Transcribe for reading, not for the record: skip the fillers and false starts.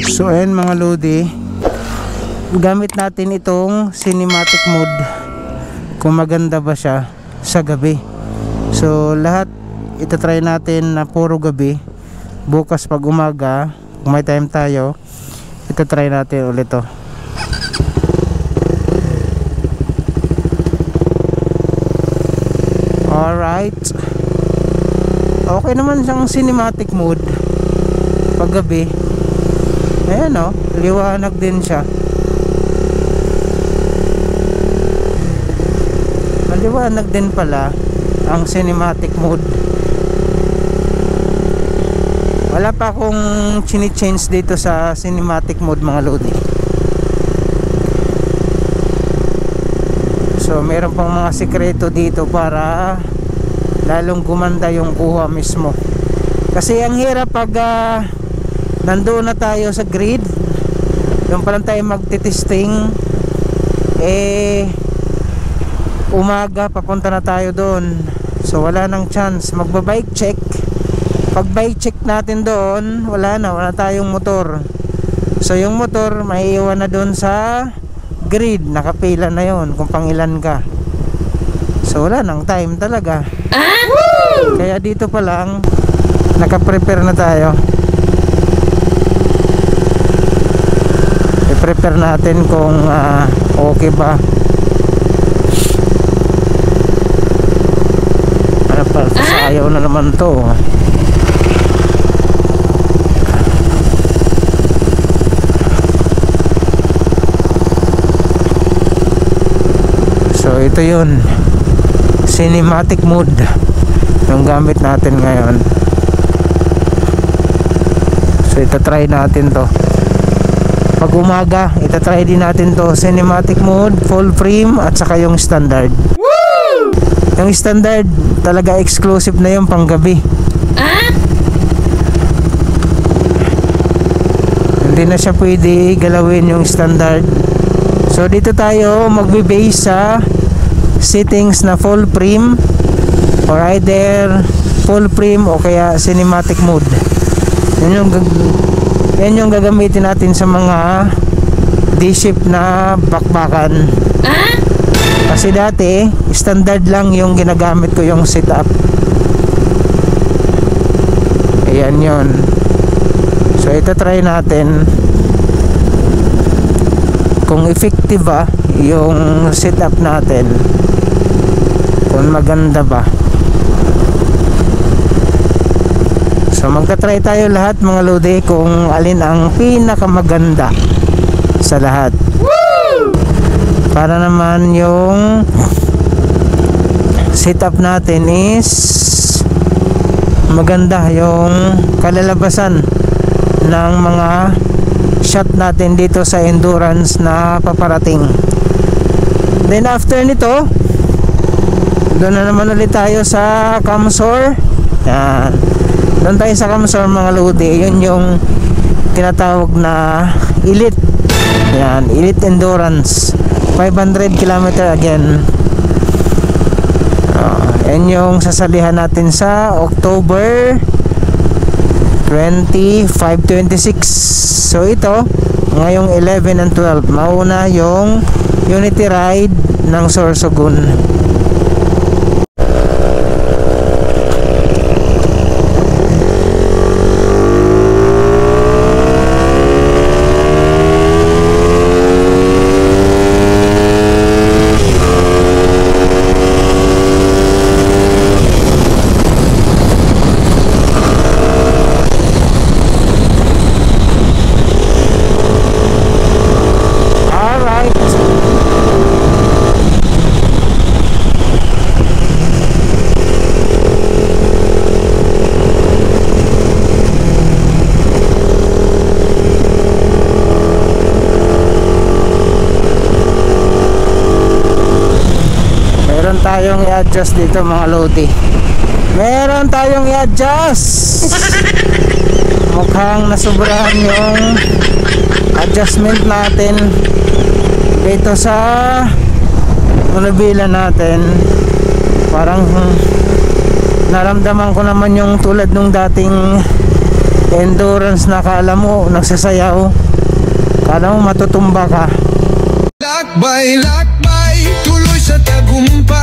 So ayan mga lodi, gamit natin itong cinematic mode kung maganda ba siya sa gabi. So lahat itatry natin na puro gabi. Bukas pag umaga, kung may time tayo, itatry natin ulit to. Alright, okay naman siyang cinematic mode pag gabi. Ayan o, liwanag din siya. Maliwanag din pala ang cinematic mode. Wala pa akong chini-change dito sa cinematic mode mga lodi. So meron pang mga sikreto dito para lalong gumanda yung kuha mismo. Kasi ang hirap pag nandoon na tayo sa grid, yung pa lang tayo magtitesting, umaga papunta na tayo doon. So wala nang chance. Magba-bike check. Pag bike check natin doon, wala tayong motor. So yung motor maiiwan na doon sa grid, nakapila na yon kung pangilan ka. So wala nang time talaga. Kaya dito pa lang naka-prepare na tayo. I-prepare natin kung okay ba. Ano pa, sasayaw na naman to. So ito yun, cinematic mode yung gamit natin ngayon. So itatry natin to pag umaga. Itatry din natin to cinematic mode, full frame at saka yung standard. Woo! Yung standard talaga exclusive na yung panggabi. Hindi na siya pwede galawin yung standard. So dito tayo magbe-base sa settings na full frame or either full frame o kaya cinematic mode. Yan yung gagamitin natin sa mga D-shift na bakbakan. Kasi dati standard lang yung ginagamit ko yung setup. Ayan yun. So ito try natin kung effective ba yung setup natin, kung maganda ba. So magta-try tayo lahat mga lodi kung alin ang pinakamaganda sa lahat. Woo! Para naman yung setup natin is maganda, yung kalalabasan ng mga shot natin dito sa endurance na paparating. Then after nito, doon na naman ulit tayo sa Camsor. Yan, doon tayo sa Camsor mga lodi. Yun yung tinatawag na elite. Yan, elite endurance 500 km again. Yan yung sasalihan natin sa October 25-26. So ito ngayong 11 and 12, mauna yung unity ride ng Sorsogon. Tayong i-adjust dito mga lodi. Meron tayong i-adjust. Mukhang nasubrahan yung adjustment natin dito sa manubila natin. Parang naramdaman ko naman yung tulad nung dating endurance na kala mo nagsasayaw, kala mo matutumba ka. Lakbay, lakbay, tuloy sa tagumpay.